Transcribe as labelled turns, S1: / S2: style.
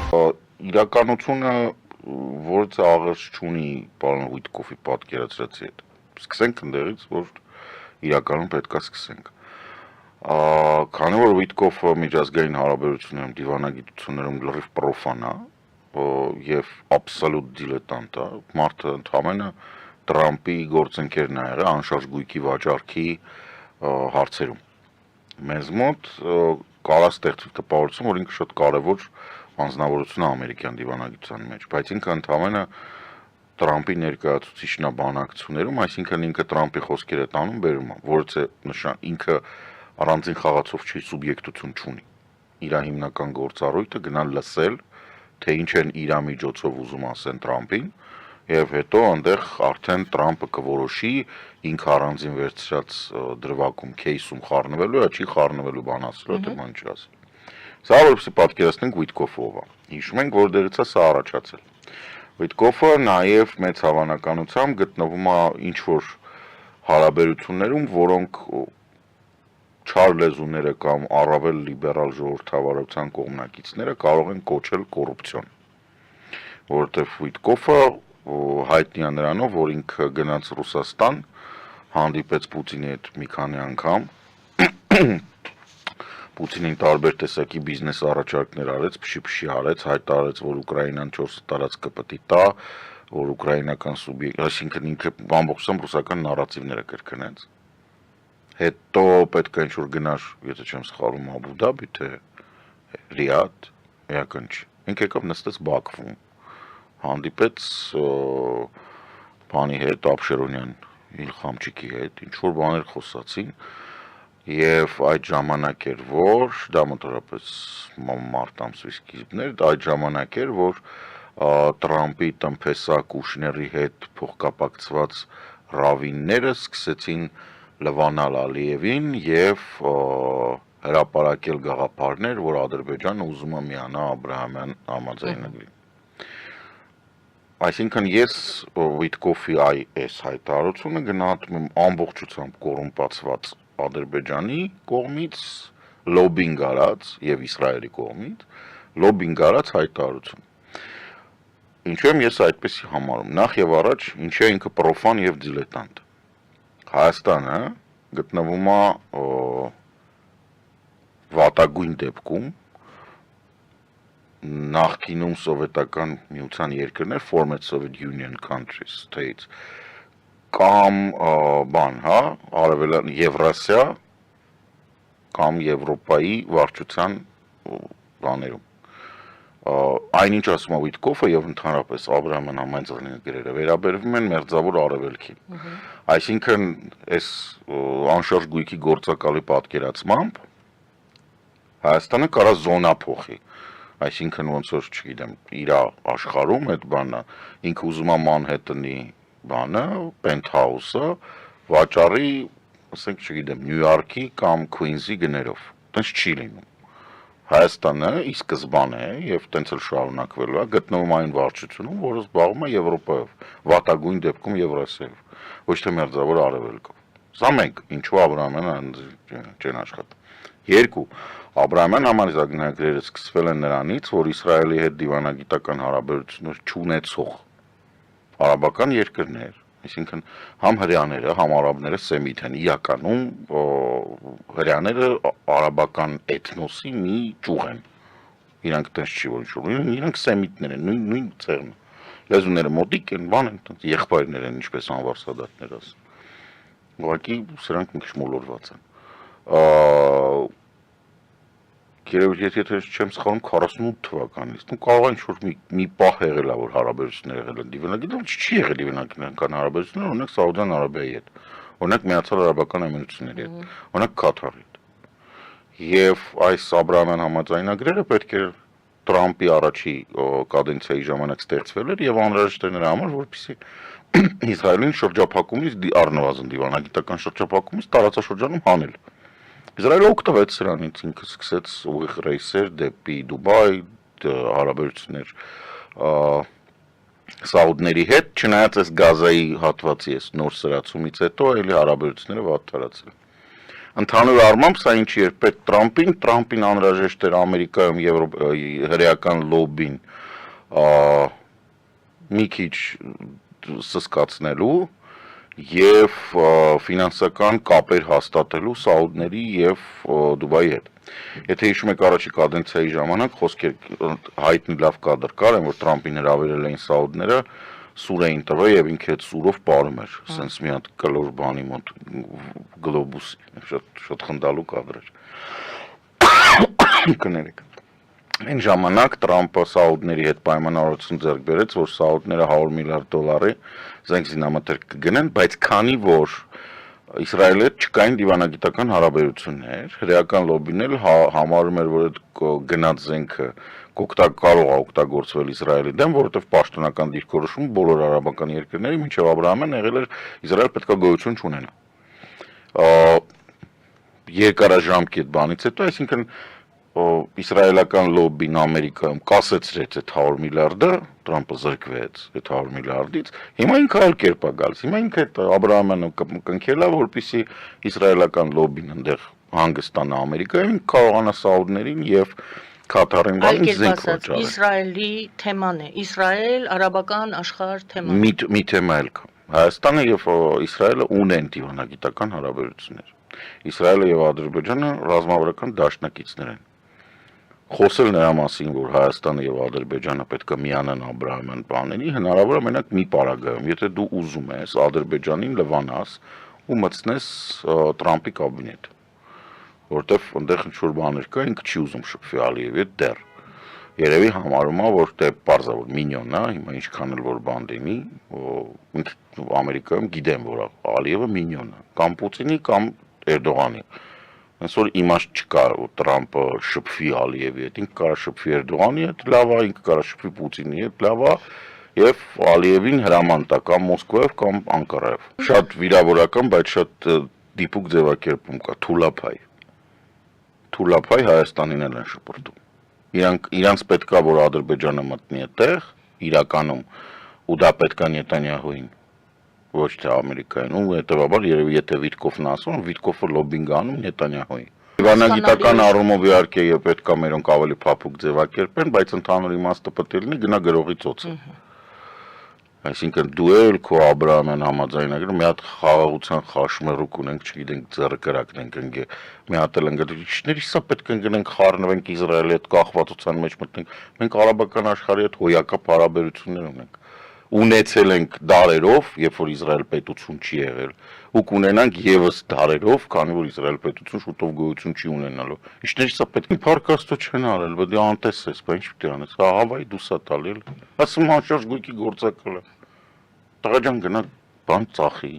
S1: Իրականությունը որից աղերս չունի պարոն Վիտկոֆի պատկերացրածի հետ։ Սկսենք ընդեղից, որ իրականում պետքա սկսենք։ Քանի որ Վիտկոֆը միջազգային հարաբերություններում, դիվանագիտություններում լրիվ պրոֆան է եւ աբսոլյուտ դիլետանտ է, մարդը ընդհանրապես Տրամպի գործընկերն է եղել անշարժ գույքի վաճառքի հարցերում։ Մեզ մոտ կարա ստեղծվի տպավորություն, որ ինքը շատ կարևոր անձնավորություն է ամերիկյան դիվանագիտության մեջ, բայց ինքը ընդհանրապես Տրամպի ներկայացուցիչն է բանակցություններում, այսինքն ինքը Տրամպի խոսքերը տանում բերում է, որից է նշան ինքը առանձին խաղացող չի, սուբյեկտություն չունի։ Իր հիմնական գործառույթը գնալ լսել, թե ինչ են իր միջոցով ուզում ասեն Տրամպին, եւ հետո այնտեղ արդեն Տրամպը կորոշի ինքը առանձին վերցրած դրվագում кейսում խառնվելու, չի խառնվելու բան ասելու, թե ման չասի։ Սա որպեսզի պատկերացնենք Վիտկոֆը ով է։ Հիշում ենք, որ դերից է սա առաջացել։ Վիտկոֆը նաև մեծ հավանականությամբ գտնվում է ինչ-որ հարաբերություններում, որոնք չար լեզուները կամ առավել լիբերալ ժողովրդավարության կողմնակիցները կարող են կոչել կոռուպցիոն։ Որովհետև Վիտկոֆը հայտնի է նրանով, որ ինքը գնաց Ռուսաստան, հանդիպեց Պուտինի հետ մի քանի անգամ, Պուտինին տարբեր տեսակի բիզնես առաջարկներ արեց, փշի արեց, հայտարարեց, որ Ուկրաինան 4 տարածքը պետք է տա, որ ուկրաինական սուբյեկտ, այսինքն ինքը ամբողջությամբ ռուսական նարատիվները կրկնեց։ Հետո պետք է ինչ-որ գնար, եթե չեմ սխալվում, Աբու Դաբի, թե Ռիադ, էական չի։ Ինքը եկավ նստեց Բաքվում, հանդիպեց բանի հետ, Աբշերոնյան Իլխամչիկի հետ, ինչ-որ բաներ խոսացին, եւ այդ ժամանակ էր, որ դա մոտավորապես մարտ ամսվա սկիզբն էր, այդ ժամանակ էր, որ Տրամպի տնտեսա Կուշների հետ փոխկապակցված ռավինները սկսեցին լվանալ Ալիևին եւ հրապարակել գաղափարներ, որ Ադրբեջանը ուզում է միանա Աբրահամյան համաձայնագրին։ Այսինքն ես Վիտկոֆի այս հայտարարությունը գնահատում եմ ամբողջությամբ կոռումպացված Ադրբեջանի կողմից լոբինգ արած եւ Իսրայելի կողմից լոբինգ արած հայտարարություն։ Ինչու եմ ես այդպեսի համարում։ Նախ եւ առաջ ինչու է ինքը պրոֆան եւ դիլետանտ։ Հայաստանը գտնվում է վատագույն դեպքում նախկինում սովետական միության երկրներ, former Soviet Union countries, states, կամ բան, հա, արևելյան Եվրասիա կամ Եվրոպայի վարչության բաներում։ Այնինչ ասում է Վիտկոֆը եւ ընդհանրապես Աբրահամյան համաձայնագրերը վերաբերվում են մերձավոր արևելքին։ Այսինքն այս անշարժ գույքի գործակալի պատկերացմամբ Հայաստանը կարա զոնա փոխի։ Այսինքն ոնց որ, չգիտեմ, իր աշխարհում այդ բանը ինքը ուզում է Մանհեթենի բանը, Penthouse-ը վաճառի, ասենք, չգիտեմ, Նյու Յորքի կամ Քուինզի գներով։ Տենց չի լինում։ Հայաստանը ի սկզբանե եւ տենց էլ շարունակվելու է գտնվում այն վարչությունում, որը զբաղվում է Եվրոպայով, վատագույն դեպքում Եվրասիայով, ոչ թե մերձավոր արևելքով։ Սա մենք ինչու Աբրահամյան չեն աշխատում։ Երկու, Աբրահամյան համաձայնագրերը սկսվել են նրանից, որ Իսրայելի հետ դիվանագիտական հարաբերություններ չունեցող արաբական երկրներ, այսինքն համ հրեաները, համ արաբները սեմիտ են, իրականում հրեաները արաբական էթնոսի մի ճյուղ են։ Իրանք տես չի որ ինչ-որ, իրանք սեմիտներ են, նույն ցեղն։ Լեզուները մոտիկ են, բան են, եղբայրներ են, ինչպես Անվար Սադատներ ասեն։ Ուղղակի սրանք մի քիչ մոլորված են։ Երևի եթե չեմ սխալվում 48 թվականից, կարող է ինչ-որ մի պահ եղել է, որ հարաբերություններ եղել են դիվանագիտական, չի եղել դիվանագիտական հարաբերություններ, օրինակ Սաուդյան Արաբիայի հետ, օրինակ Միացյալ Արաբական Էմիրությունների հետ, օրինակ Կաթարի հետ։ Եվ այս Աբրահամյան համաձայնագրերը պետք է Տրամպի առաջի կադենցիայի ժամանակ ստեղծվել էր եւ անհրաժեշտ էր նրա համար, որպեսզի Իսրայելին շրջափակումից առնվազն դիվանագիտական շրջափակումից տարածաշրջանում հանել։ Իսրայելը օգտվեց սրանից, ինքը սկսեց ուղիղ ռեյսեր դեպի Դուբայ, հարաբերություններ Սաուդների հետ, չնայած այս Գազայի հատվածի այս նոր սրացումից հետո էլի հարաբերությունները վատ տարածել։ Ընդհանուր առմամբ սա ինչի էր պետք Տրամպին անհրաժեշտ էր Ամերիկայում հրեական լոբին մի քիչ սսկացնելու եւ ֆինանսական կապեր հաստատելու Սաուդների եւ Դուբայի հետ։ Եթե հիշում եք առաջի կադենցիայի ժամանակ խոսքեր հայտնի լավ կադր կար, որ Տրամպին հրավիրել էին Սաուդները, սուր էին տվել եւ ինքը այդ սուրով պարում էր, ասենց մի հատ կլոր բանի մոտ գլոբուս, շատ խնդալու կադր էր։ Կներեք։ Այն ժամանակ Տրամպը Սաուդների հետ պայմանավորություն ձեռք բերեց, որ Սաուդները $100 միլիարդ զենք զինամթերք կգնեն, բայց քանի որ Իսրայելի հետ չկային դիվանագիտական հարաբերություններ, հրեական լոբին էլ համարում էր, որ այդ գնած զենքը կարող է օգտագործվել Իսրայելի դեմ, որովհետև պաշտոնական դիրքորոշումը բոլոր արաբական երկրների մինչև Աբրահամյան եղել էր Իսրայել պետք է գոյություն չունենա։ Երկարաժամկետ բանից հետո, այսինքն իսրայելական լոբին Ամերիկայում կասեցրեց այդ $100 միլիարդը, Տրամպը զրկվեց այդ $100 միլիարդից, հիմա ինքը այլ կերպ է գալիս, հիմա ինքը այդ Աբրահամյանը կնքել է, որպեսզի իսրայելական լոբին այնտեղ հանգստանա Ամերիկայում, կարողանա Սաուդներին եւ Քաթարին բանին զենք վաճառել։
S2: Իսրայելի թեման է, Իսրայել, արաբական աշխարհ թեման։
S1: Մի թեմա էլ կա։ Հայաստանը եւ Իսրայելը ունեն դիվանագիտական հարաբերություններ։ Իսրայելը եւ Ադրբեջանը ռազմավարական դաշնակիցներ են։ Խոսել նրա մասին, որ Հայաստանը եւ Ադրբեջանը պետք է միանան Աբրահամյան բաների, հնարավոր է մենակ մի պարագայում, եթե դու ուզում ես Ադրբեջանին լվանաս ու մտցնես Տրամպի կաբինետ, որտեվ այնտեղ ինչ-որ բաներ կա, ինքը չի ուզում շփվի Ալիևի հետ դեռ։ Երևի համարում է, որ դե պարզ է, որ մինյոնն է, հիմա ինչքան էլ որ բան դիմի, Ամերիկայում գիտեմ, որ Ալիևը մինյոն է, կամ Պուտինի, կամ Էրդողանի։ Հենց որ իմաստ չկա Տրամպը շփվի Ալիևի հետ, ինքը կարող շփվի Էրդողանի հետ, լավ է, ինքը կարող շփվի Պուտինի հետ, լավ է, եւ Ալիևին հրաման տա կամ Մոսկվայով կամ Անկարայով։ Շատ վիրավորական, բայց շատ դիպուկ ձևակերպում կա, թուլափայ Հայաստանին էլ են շփոթում։ Իրանց պետքա որ Ադրբեջանը մտնի այդտեղ, իրականում, ու դա պետքա Նետանյահուին, ոչ թե Ամերիկային, ու հետևաբար երևի եթե Վիտկոֆն ասում, Վիտկոֆը լոբինգ անում Նետանյահուին։ Դիվանագիտական առումով իհարկե եւ պետքա մերոնք ավելի փափուկ ձևակերպեն, բայց ընդհանուր իմաստը պետք է լինի գնա գրողի ծոցը։ Այսինքն դու էլ քո Աբրահամյան համաձայնագրը մի հատ խաղաղության խաշմերուկ ունենք, չգիտենք ձեռը կրակնենք ընկե, մի հատ էլ ընկերիչների սա պետք է ընկնենք խառնվենք Իսրայելի հետ կախվածության մեջ մտնենք։ Մենք արաբական աշխարհի հետ հոյակապ հարաբերություններ ունենք։ Ունեցել ենք դարերով, երբ որ Իսրայել պետություն չի եղել, ու կունենանք եւս դարերով, քանի որ Իսրայել պետություն շուտով գոյություն չի ունենալու։ Ինչների սա պետք է փարկաստո չեն արել, բայց դու անտես ես, բայց ինչ պիտի անես։ Հավայ դու սա տալի։ Ասում անշարժ գույքի գործակալը։ Տղա ջան գնա բան ծախի։